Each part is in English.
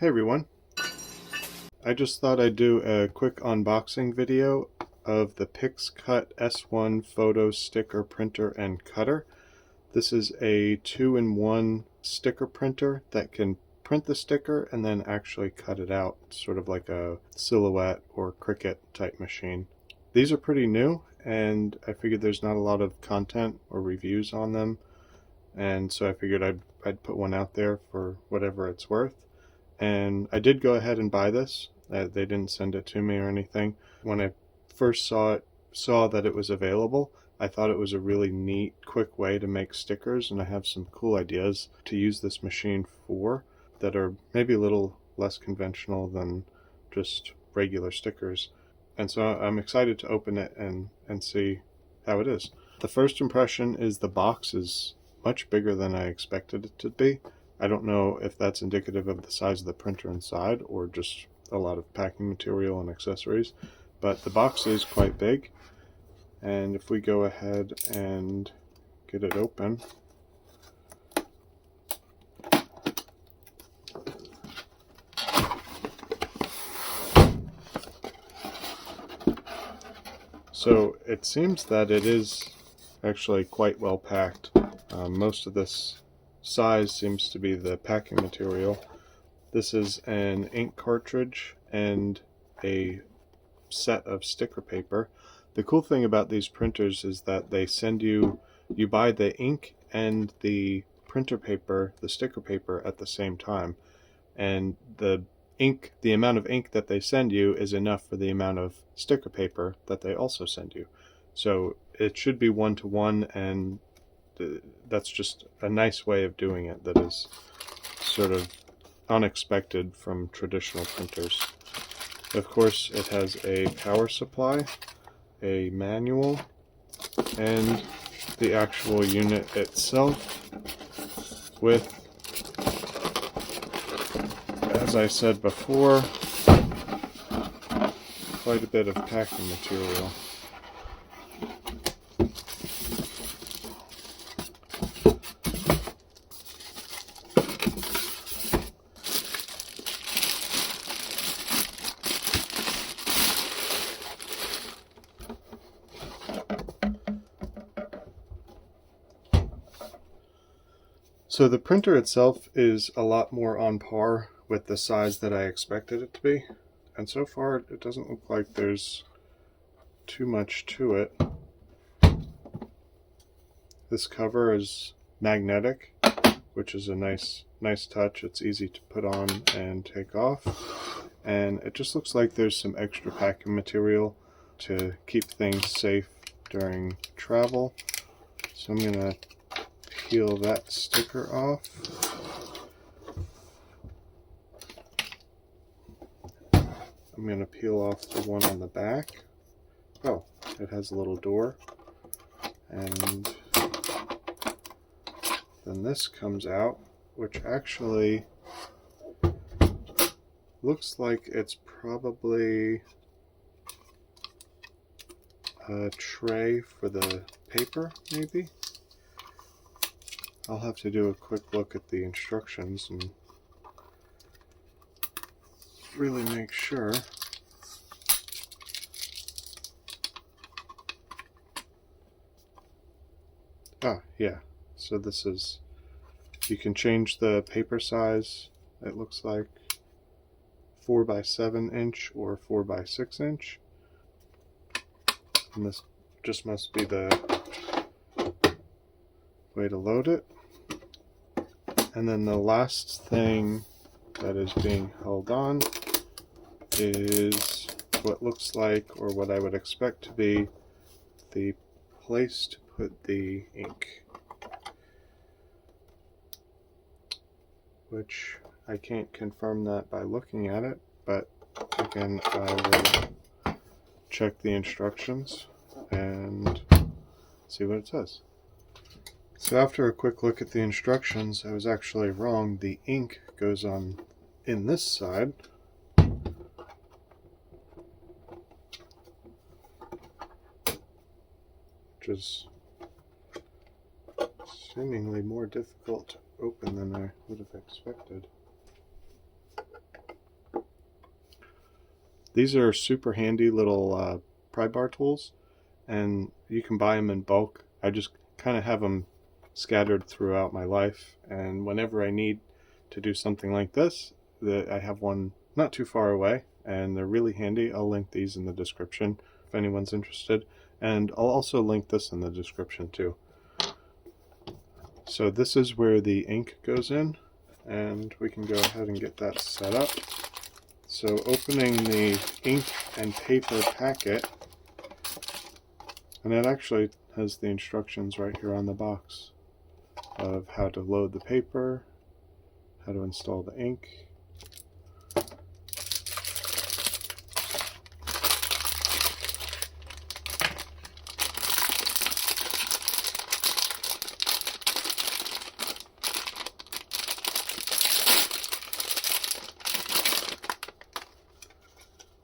Hey everyone, I just thought I'd do a quick unboxing video of the PixCut S1 photo sticker printer and cutter. This is a 2-in-1 sticker printer that can print the sticker and then actually cut it out, sort of like a Silhouette or Cricut type machine. These are pretty new, and I figured there's not a lot of content or reviews on them, and so I figured I'd put one out there for whatever it's worth. And I did go ahead and buy this. They didn't send it to me or anything. When I first saw that it was available, I thought it was a really neat, quick way to make stickers, and I have some cool ideas to use this machine for that are maybe a little less conventional than just regular stickers. And so I'm excited to open it and see how it is. The first impression is the box is much bigger than I expected it to be. I don't know if that's indicative of the size of the printer inside or just a lot of packing material and accessories, but the box is quite big. And if we go ahead and get it open, so it seems that it is actually quite well packed. Most of this size seems to be the packing material. This is an ink cartridge and a set of sticker paper. The cool thing about these printers is that they send you buy the ink and the printer paper, the sticker paper, at the same time. And the amount of ink that they send you is enough for the amount of sticker paper that they also send you. So it should be one-to-one, and that's just a nice way of doing it that is sort of unexpected from traditional printers. Of course, it has a power supply, a manual, and the actual unit itself with, as I said before, quite a bit of packing material. So the printer itself is a lot more on par with the size that I expected it to be, and so far it doesn't look like there's too much to it. This cover is magnetic, which is a nice touch. It's easy to put on and take off, and it just looks like there's some extra packing material to keep things safe during travel. So I'm gonna peel that sticker off. I'm going to peel off the one on the back. Oh, it has a little door. And then this comes out, which actually looks like it's probably a tray for the paper, maybe? I'll have to do a quick look at the instructions and really make sure. Ah, yeah. So this is, you can change the paper size. It looks like 4x7 inch or 4x6 inch. And this just must be the way to load it. And then the last thing that is being held on is what looks like, or what I would expect to be, the place to put the ink, which I can't confirm that by looking at it, but again, I will check the instructions and see what it says. So after a quick look at the instructions, I was actually wrong. The ink goes on in this side. Which is seemingly more difficult to open than I would have expected. These are super handy little pry bar tools, and you can buy them in bulk. I just kind of have them scattered throughout my life, and whenever I need to do something like this, I have one not too far away, and they're really handy. I'll link these in the description if anyone's interested, and I'll also link this in the description too. So this is where the ink goes in, and we can go ahead and get that set up. So opening the ink and paper packet, and it actually has the instructions right here on the box of how to load the paper, how to install the ink.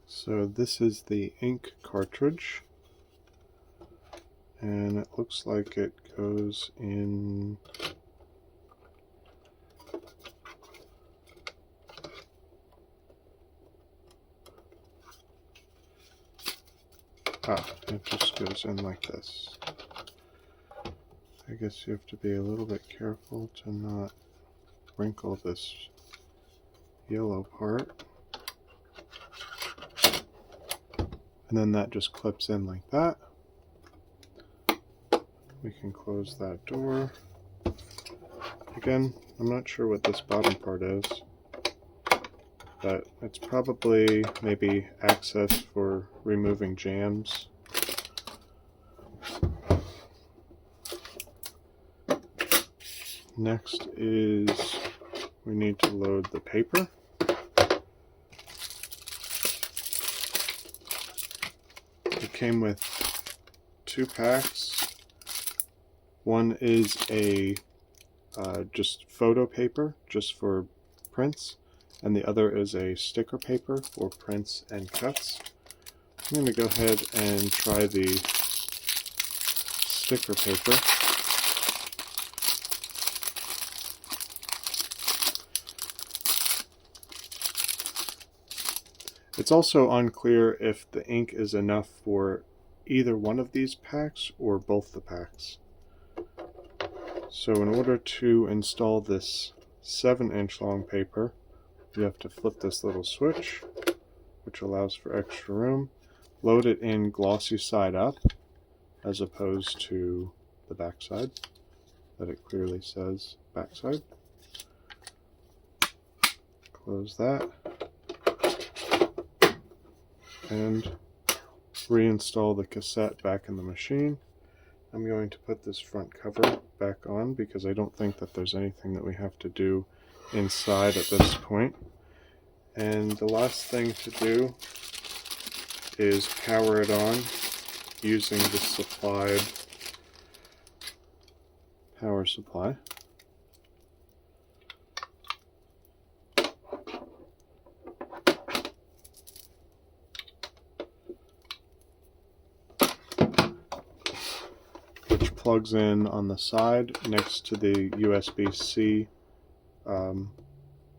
So this is the ink cartridge, and it looks like it goes in it just goes in like this. I guess you have to be a little bit careful to not wrinkle this yellow part. And then that just clips in like that. We can close that door. Again, I'm not sure what this bottom part is, but it's probably maybe access for removing jams. Next is we need to load the paper. It came with 2 packs. One is a just photo paper, just for prints, and the other is a sticker paper for prints and cuts. I'm going to go ahead and try the sticker paper. It's also unclear if the ink is enough for either one of these packs or both the packs. So in order to install this 7-inch long paper, you have to flip this little switch, which allows for extra room, load it in glossy side up, as opposed to the back side, that it clearly says back side. Close that, and reinstall the cassette back in the machine. I'm going to put this front cover back on because I don't think that there's anything that we have to do inside at this point. And the last thing to do is power it on using the supplied power supply. Which plugs in on the side next to the USB-C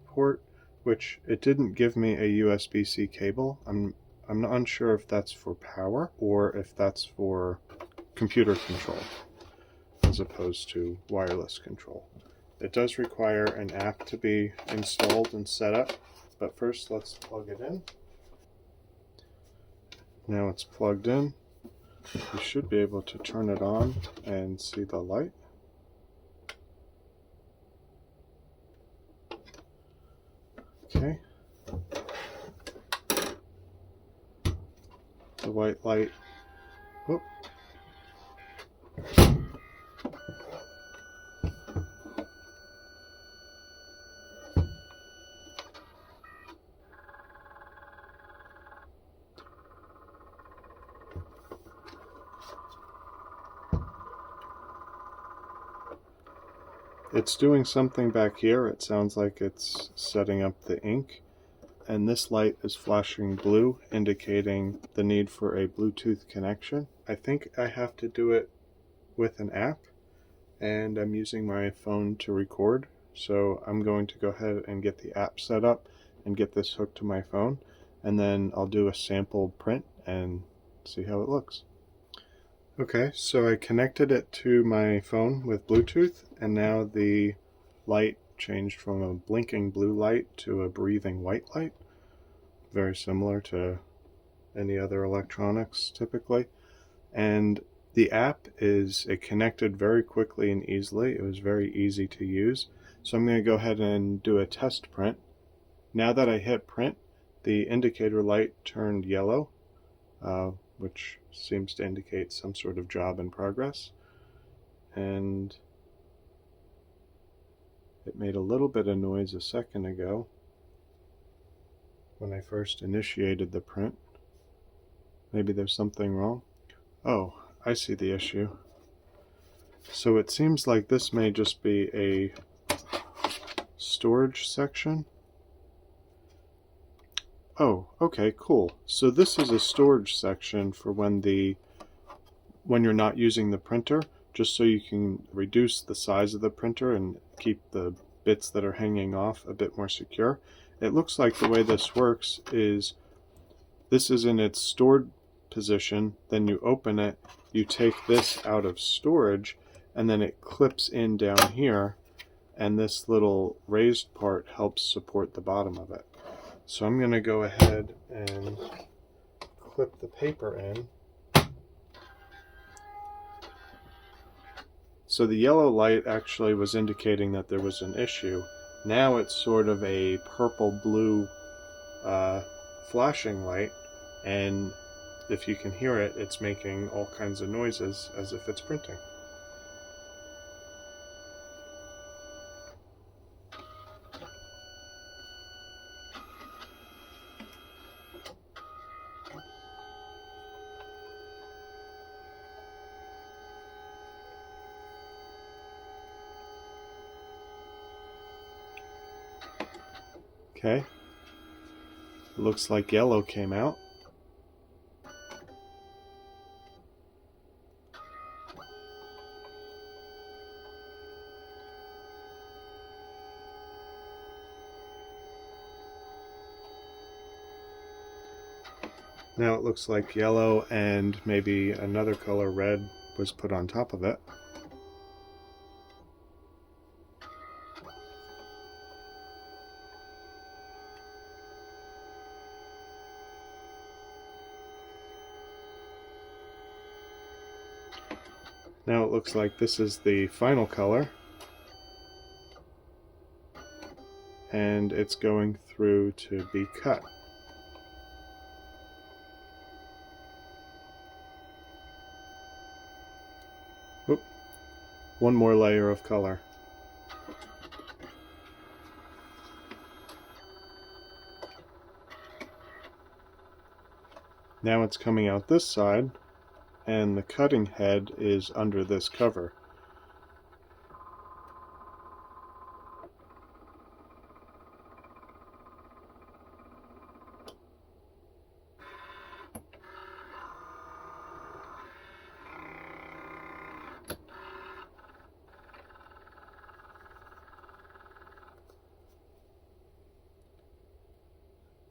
port, which it didn't give me a USB-C cable. I'm not unsure if that's for power or if that's for computer control as opposed to wireless control. It does require an app to be installed and set up, but first let's plug it in. Now it's plugged in. You should be able to turn it on and see the light. Okay. The white light. Whoop. It's doing something back here. It sounds like it's setting up the ink, and this light is flashing blue, indicating the need for a Bluetooth connection. I think I have to do it with an app, and I'm using my phone to record, so I'm going to go ahead and get the app set up and get this hooked to my phone, and then I'll do a sample print and see how it looks. Okay, so I connected it to my phone with Bluetooth, and now the light changed from a blinking blue light to a breathing white light. Very similar to any other electronics typically. And the app it connected very quickly and easily. It was very easy to use. So I'm going to go ahead and do a test print. Now that I hit print, the indicator light turned yellow, which seems to indicate some sort of job in progress. And it made a little bit of noise a second ago when I first initiated the print. Maybe there's something wrong. Oh, I see the issue. So it seems like this may just be a storage section. Oh, okay, cool. So this is a storage section for when you're not using the printer, just so you can reduce the size of the printer and keep the bits that are hanging off a bit more secure. It looks like the way this works is this is in its stored position, then you open it, you take this out of storage, and then it clips in down here, and this little raised part helps support the bottom of it. So I'm going to go ahead and clip the paper in. So the yellow light actually was indicating that there was an issue. Now it's sort of a purple-blue flashing light, and if you can hear it, it's making all kinds of noises as if it's printing. Okay, it looks like yellow came out. Now it looks like yellow and maybe another color, red, was put on top of it. Now it looks like this is the final color, and it's going through to be cut. Oop. One more layer of color. Now it's coming out this side, and the cutting head is under this cover.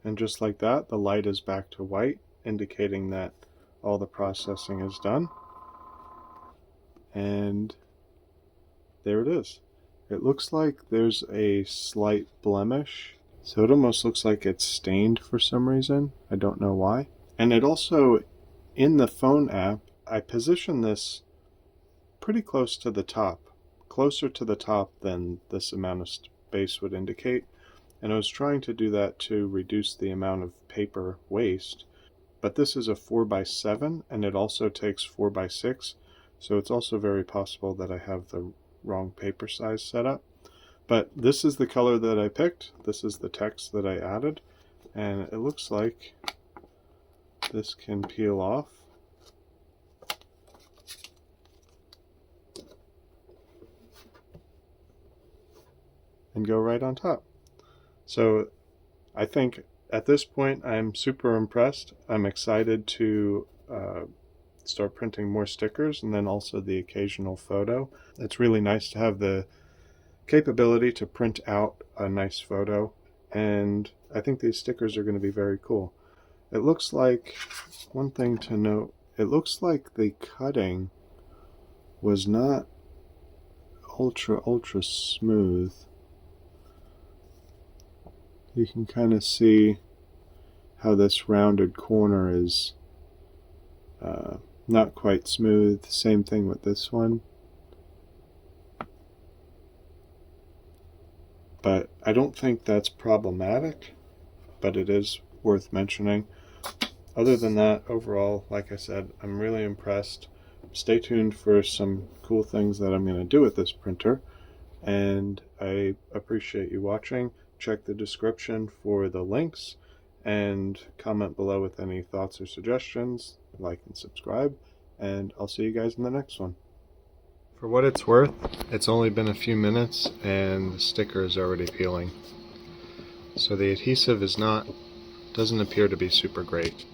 And just like that, the light is back to white, indicating that all the processing is done. And there it is. It looks like there's a slight blemish, so it almost looks like it's stained for some reason. I don't know why. And it also, in the phone app, I positioned this pretty close to the top, closer to the top than this amount of space would indicate. And I was trying to do that to reduce the amount of paper waste. But this is a 4x7, and it also takes 4x6, so it's also very possible that I have the wrong paper size set up. But this is the color that I picked. This is the text that I added, and it looks like this can peel off. And go right on top. So I think at this point I'm super impressed. I'm excited to start printing more stickers, and then also the occasional photo. It's really nice to have the capability to print out a nice photo, and I think these stickers are going to be very cool. It looks like, one thing to note, it looks like the cutting was not ultra smooth. You can kind of see how this rounded corner is not quite smooth. Same thing with this one. But I don't think that's problematic, but it is worth mentioning. Other than that, overall, like I said, I'm really impressed. Stay tuned for some cool things that I'm going to do with this printer, and I appreciate you watching. Check the description for the links, and comment below with any thoughts or suggestions. Like and subscribe, and I'll see you guys in the next one. For what it's worth, it's only been a few minutes and the sticker is already peeling. So the adhesive doesn't appear to be super great.